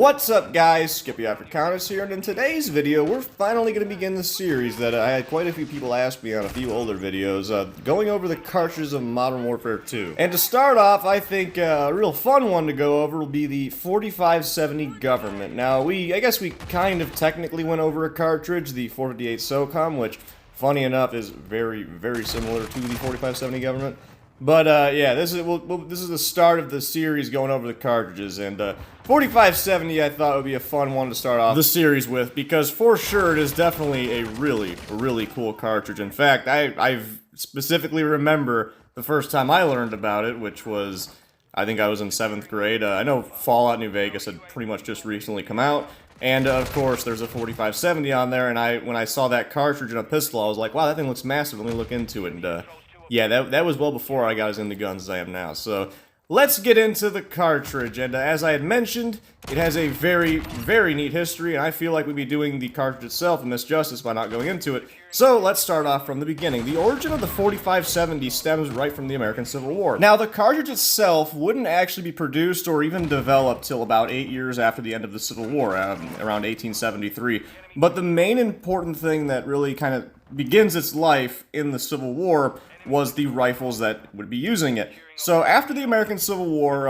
What's up guys, Skippy Africanus here, and in today's video we're finally going to begin the series that I had quite a few people ask me on a few older videos, going over the cartridges of Modern Warfare 2. And to start off, I think a real fun one to go over will be the 4570 Government. Now, I guess we kind of technically went over a cartridge, the 458 SOCOM, which, funny enough, is very, very similar to the 4570 Government. But, yeah, this is the start of the series going over the cartridges, and, 4570 I thought would be a fun one to start off the series with, because for sure it is definitely a really cool cartridge. In fact, I specifically remember the first time I learned about it, which was, I think I was in 7th grade. I know Fallout New Vegas had pretty much just recently come out, and, of course, there's a 4570 on there, and when I saw that cartridge in a pistol, I was like, wow, that thing looks massive, let me look into it, and, yeah, that was well before I got as into guns as I am now. So let's get into the cartridge. And as I had mentioned, it has a very neat history, and I feel like we'd be doing the cartridge itself a misjustice by not going into it. So let's start off from the beginning. The origin of the 4570 stems right from the American Civil War. Now, the cartridge itself wouldn't actually be produced or even developed till about 8 years after the end of the Civil War, around 1873. But the main important thing that really kind of begins its life in the Civil War was the rifles that would be using it. So after the American Civil War,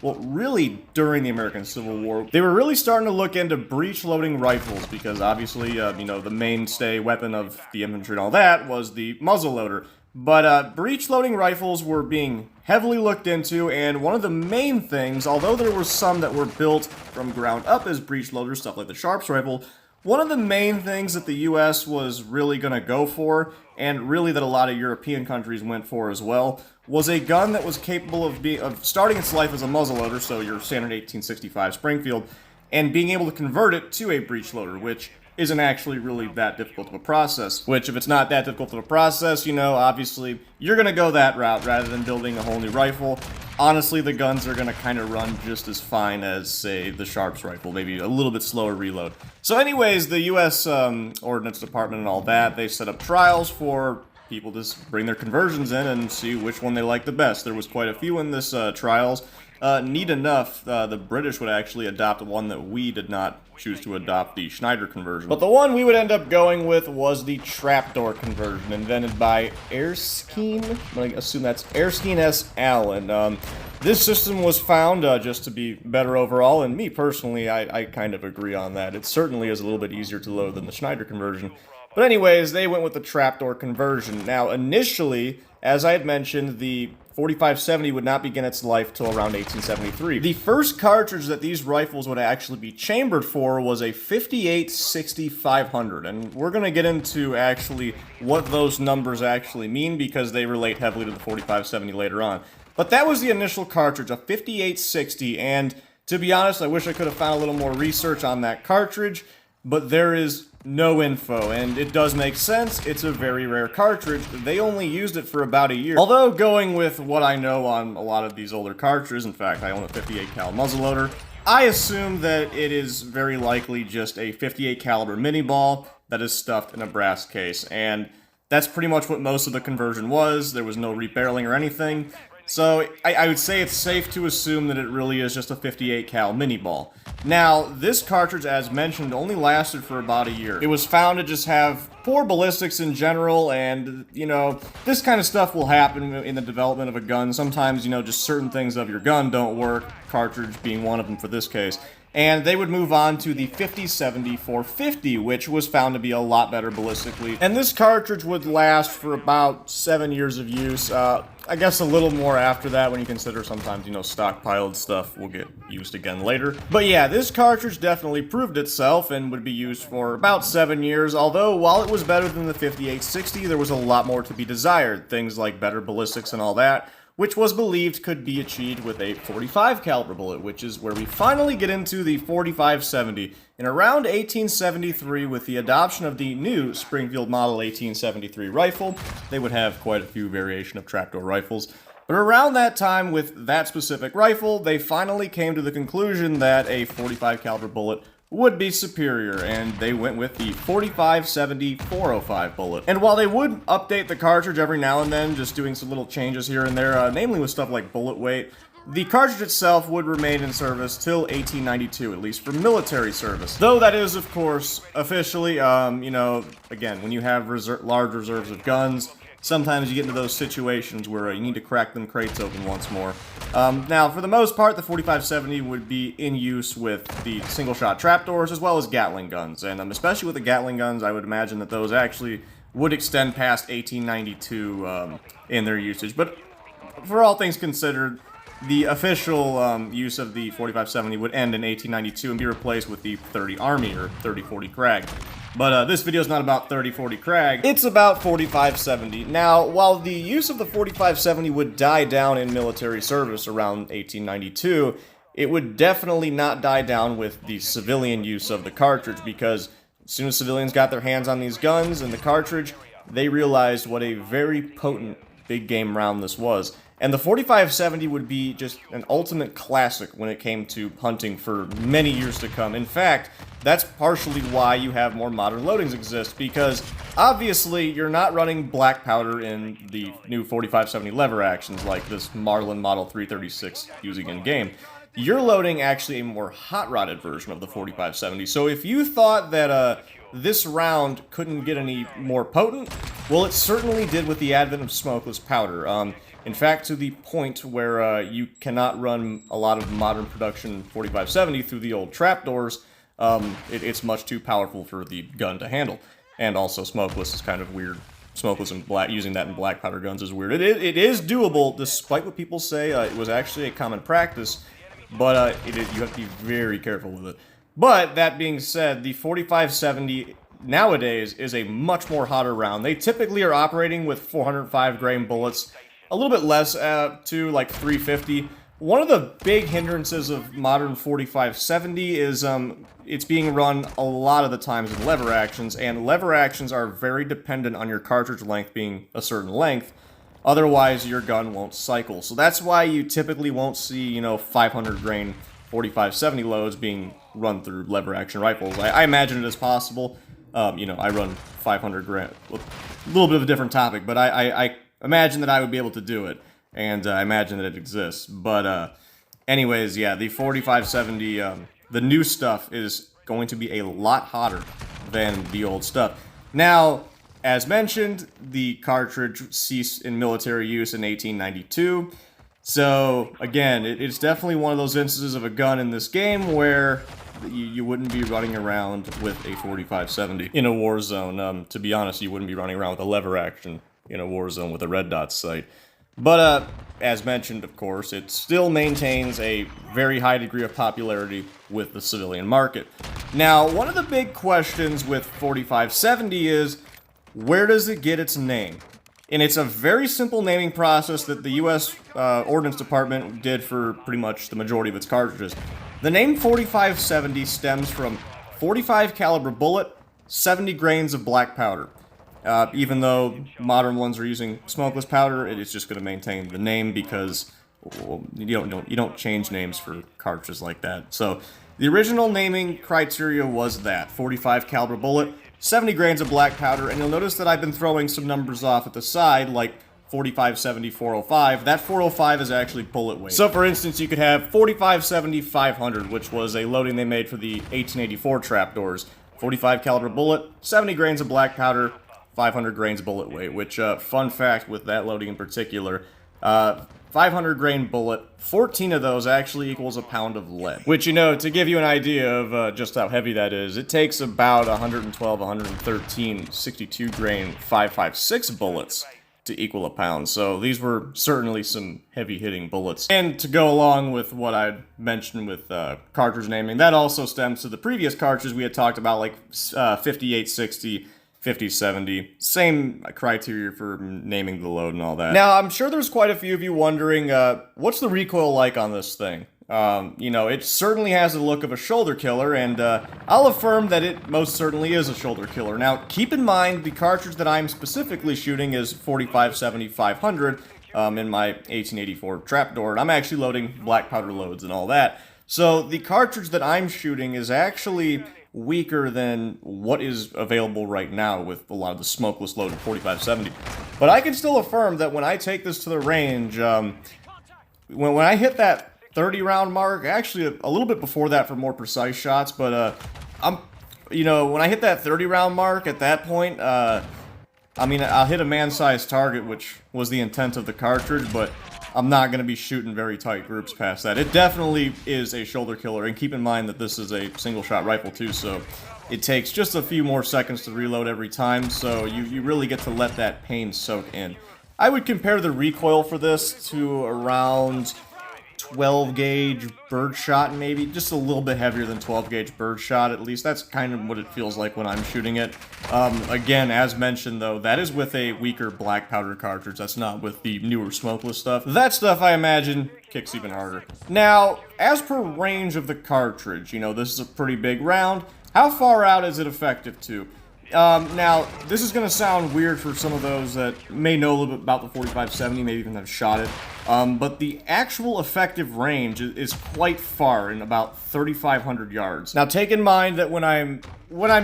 well, really during the American Civil War, they were really starting to look into breech-loading rifles because obviously, you know, the mainstay weapon of the infantry and all that was the muzzleloader. But breech-loading rifles were being heavily looked into, and one of the main things, although there were some that were built from ground up as breech loaders, stuff like the Sharps rifle, one of the main things that the US was really going to go for, and really that a lot of European countries went for as well, was a gun that was capable of starting its life as a muzzleloader, so your standard 1865 Springfield, and being able to convert it to a breech loader, which isn't actually really that difficult of a process. Which, if it's not that difficult of a process, you know, obviously, you're going to go that route rather than building a whole new rifle. Honestly, the guns are going to kind of run just as fine as, say, the Sharps rifle, maybe a little bit slower reload. So anyways, the U.S. Ordnance Department and all that, they set up trials for people to bring their conversions in and see which one they like the best. There was quite a few in this trials. Neat enough, the British would actually adopt one that we did not choose to adopt, the Schneider conversion. But the one we would end up going with was the trapdoor conversion, invented by Erskine. I'm going to assume that's Erskine S. Allen. This system was found just to be better overall, and me personally, I kind of agree on that. It certainly is a little bit easier to load than the Schneider conversion. But anyways, they went with the trapdoor conversion. Now, initially, as I had mentioned, the 4570 would not begin its life till around 1873. The first cartridge that these rifles would actually be chambered for was a 58-60-500, and we're going to get into actually what those numbers actually mean because they relate heavily to the 4570 later on. But that was the initial cartridge, a 58-60, and to be honest, I wish I could have found a little more research on that cartridge, but there is no info, and it does make sense. It's a very rare cartridge. They only used it for about a year. Although, going with what I know on a lot of these older cartridges, in fact, I own a 58 cal muzzleloader, I assume that it is very likely just a 58 caliber mini ball that is stuffed in a brass case, and that's pretty much what most of the conversion was. There was no rebarreling or anything. So, I would say it's safe to assume that it really is just a 58 cal mini ball. Now, this cartridge, as mentioned, only lasted for about a year. It was found to just have poor ballistics in general, and, you know, this kind of stuff will happen in the development of a gun. Sometimes, you know, just certain things of your gun don't work, cartridge being one of them for this case. And they would move on to the 50-70-450, which was found to be a lot better ballistically. And this cartridge would last for about 7 years of use. I guess a little more after that when you consider sometimes, you know, stockpiled stuff will get used again later. But yeah, this cartridge definitely proved itself and would be used for about 7 years, although while it was better than the 58-60, there was a lot more to be desired. Things like better ballistics and all that, which was believed could be achieved with a 45 caliber bullet, which is where we finally get into the 4570. In around 1873, with the adoption of the new Springfield Model 1873 rifle, they would have quite a few variation of trapdoor rifles. But around that time, with that specific rifle, they finally came to the conclusion that a 45 caliber bullet would be superior, and they went with the 45-70-405 bullet. And while they would update the cartridge every now and then, just doing some little changes here and there, namely with stuff like bullet weight, The cartridge itself would remain in service till 1892, at least for military service. Though that is, of course, officially, you know, again, when you have large reserves of guns, sometimes you get into those situations where you need to crack them crates open once more. Now, for the most part, the 4570 would be in use with the single-shot trapdoors as well as Gatling guns. And especially with the Gatling guns, I would imagine that those actually would extend past 1892 in their usage. But for all things considered, the official use of the 4570 would end in 1892 and be replaced with the 30 Army or 3040 Krag. But this video is not about 3040 Krag, it's about 4570. Now, while the use of the 4570 would die down in military service around 1892, it would definitely not die down with the civilian use of the cartridge, because as soon as civilians got their hands on these guns and the cartridge, they realized what a very potent big game round this was. And the 4570 would be just an ultimate classic when it came to hunting for many years to come. In fact, that's partially why you have more modern loadings exist, because obviously you're not running black powder in the new 4570 lever actions like this Marlin Model 336 using in-game. You're loading actually a more hot-rodded version of the 4570. So if you thought that this round couldn't get any more potent, well, it certainly did with the advent of smokeless powder. In fact, to the point where you cannot run a lot of modern production 4570 through the old trapdoors, it's much too powerful for the gun to handle. And also, smokeless is kind of weird. Smokeless and black, using that in black powder guns is weird. It is doable, despite what people say. It was actually a common practice, but you have to be very careful with it. But that being said, the 4570 nowadays is a much more hotter round. They typically are operating with 405 grain bullets. A little bit less to like 350. One of the big hindrances of modern 4570 is it's being run a lot of the times in lever actions, and lever actions are very dependent on your cartridge length being a certain length. Otherwise, your gun won't cycle. So that's why you typically won't see, you know, 500 grain 4570 loads being run through lever action rifles. I imagine it is possible. You know, I run 500 grain. A little bit of a different topic, but I imagine that I would be able to do it, and I imagine that it exists. But anyways, yeah, the 4570, the new stuff is going to be a lot hotter than the old stuff. Now, as mentioned, the cartridge ceased in military use in 1892. So, again, it's definitely one of those instances of a gun in this game where you wouldn't be running around with a 4570 in a war zone. To be honest, you wouldn't be running around with a lever action in a war zone with a red dot sight. But, as mentioned, of course, it still maintains a very high degree of popularity with the civilian market. Now, one of the big questions with 4570 is, where does it get its name? And it's a very simple naming process that the U.S. Ordnance Department did for pretty much the majority of its cartridges. The name 4570 stems from 45 caliber bullet, 70 grains of black powder. Even though modern ones are using smokeless powder, it is just going to maintain the name because well, you don't change names for cartridges like that. So the original naming criteria was that 45 caliber bullet, 70 grains of black powder, and you'll notice that I've been throwing some numbers off at the side, like 4570 405. That 405 is actually bullet weight. So for instance, you could have 4570 500, which was a loading they made for the 1884 trapdoors. 45 caliber bullet, 70 grains of black powder, 500 grains bullet weight, which, fun fact with that loading in particular, 500 grain bullet, 14 of those actually equals a pound of lead. Which, you know, to give you an idea of just how heavy that is, it takes about 112, 113, 62 grain 5.56 bullets to equal a pound. So these were certainly some heavy-hitting bullets. And to go along with what I mentioned with cartridge naming, that also stems to the previous cartridges we had talked about, like 5860, 5070, same criteria for naming the load and all that. Now, I'm sure there's quite a few of you wondering, what's the recoil like on this thing? You know, it certainly has the look of a shoulder killer, and I'll affirm that it most certainly is a shoulder killer. Now, keep in mind, the cartridge that I'm specifically shooting is 4570 500 in my 1884 trapdoor, and I'm actually loading black powder loads and all that. So, the cartridge that I'm shooting is actually weaker than what is available right now with a lot of the smokeless loaded 4570. But I can still affirm that when I take this to the range, when I hit that 30 round mark, actually a little bit before that for more precise shots, but when I hit that 30 round mark at that point, I mean, I'll hit a man-sized target, which was the intent of the cartridge, but I'm not going to be shooting very tight groups past that. It definitely is a shoulder killer, and keep in mind that this is a single-shot rifle too, so it takes just a few more seconds to reload every time, so you really get to let that pain soak in. I would compare the recoil for this to around 12 gauge birdshot, maybe just a little bit heavier than 12 gauge birdshot. At least that's kind of what it feels like when I'm shooting it. Again, as mentioned though, that is with a weaker black powder cartridge. That's not with the newer smokeless stuff. That stuff, I imagine, kicks even harder. Now, as per range of the cartridge, this is a pretty big round. How far out is it effective to? Now, this is going to sound weird for some of those that may know a little bit about the 4570, maybe even have shot it, but the actual effective range is quite far, in about 3,500 yards. Now, take in mind that when I'm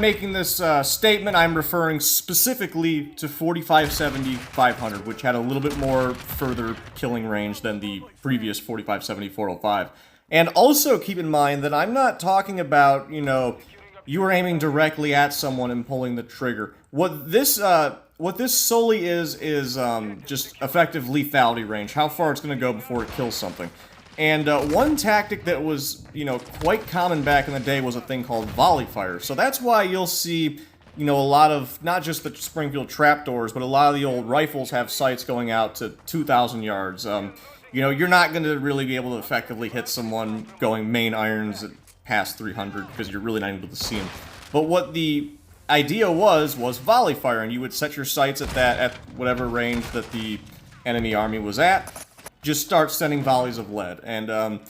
making this statement, I'm referring specifically to 4570-500, which had a little bit more further killing range than the previous 4570-405. And also keep in mind that I'm not talking about, you are aiming directly at someone and pulling the trigger. What this solely is just effective lethality range, how far it's going to go before it kills something. And one tactic that was, quite common back in the day was a thing called volley fire. So that's why you'll see, a lot of, not just the Springfield trapdoors, but a lot of the old rifles have sights going out to 2,000 yards. You're not going to really be able to effectively hit someone going main irons at past 300 because you're really not able to see them. But what the idea was volley fire, and you would set your sights at whatever range that the enemy army was at. Just start sending volleys of lead, and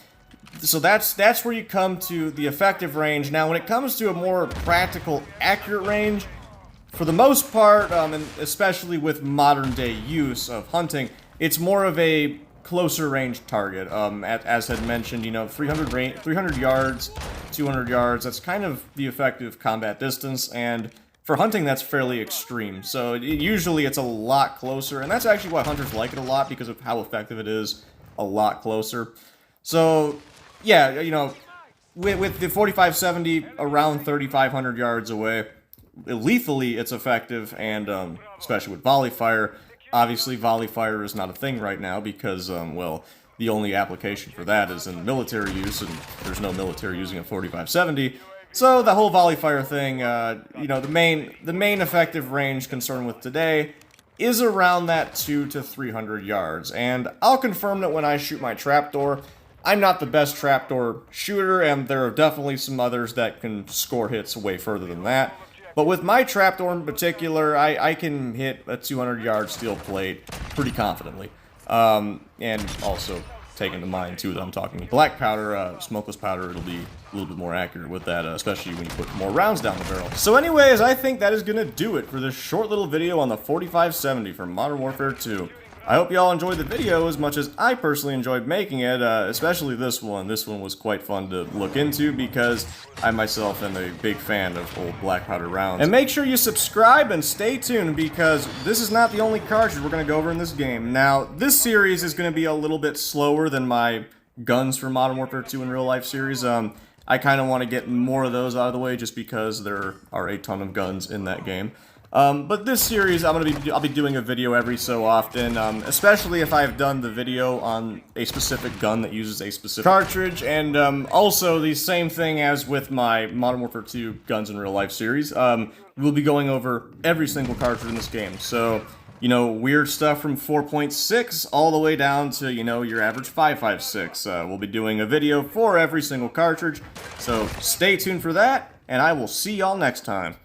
so that's where you come to the effective range. Now, when it comes to a more practical, accurate range, for the most part, and especially with modern day use of hunting, it's more of a closer range target. As had mentioned, 300 yards, 200 yards, that's kind of the effective combat distance, and for hunting that's fairly extreme. So usually it's a lot closer, and that's actually why hunters like it a lot, because of how effective it is a lot closer. So yeah, with the 4570 around 3,500 yards away, lethally it's effective, and especially with volley fire. Obviously, volley fire is not a thing right now because, well, the only application for that is in military use, and there's no military using a 4570. So the whole volley fire thing, the main effective range concerned with today is around that 200 to 300 yards. And I'll confirm that when I shoot my trapdoor, I'm not the best trapdoor shooter, and there are definitely some others that can score hits way further than that. But with my trapdoor in particular, I can hit a 200-yard steel plate pretty confidently. And also, take into mind, too, that I'm talking black powder, smokeless powder, it'll be a little bit more accurate with that, especially when you put more rounds down the barrel. So anyways, I think that is going to do it for this short little video on the 4570 from Modern Warfare 2. I hope y'all enjoyed the video as much as I personally enjoyed making it, especially this one. This one was quite fun to look into because I myself am a big fan of old black powder rounds. And make sure you subscribe and stay tuned because this is not the only cartridge we're going to go over in this game. Now, this series is going to be a little bit slower than my Guns for Modern Warfare 2 in Real Life series. I kind of want to get more of those out of the way just because there are a ton of guns in that game. But this series, I'll be doing a video every so often, especially if I've done the video on a specific gun that uses a specific cartridge, and also the same thing as with my Modern Warfare 2 Guns in Real Life series. We'll be going over every single cartridge in this game, so, weird stuff from 4.6 all the way down to, your average 5.56. We'll be doing a video for every single cartridge, so stay tuned for that, and I will see y'all next time.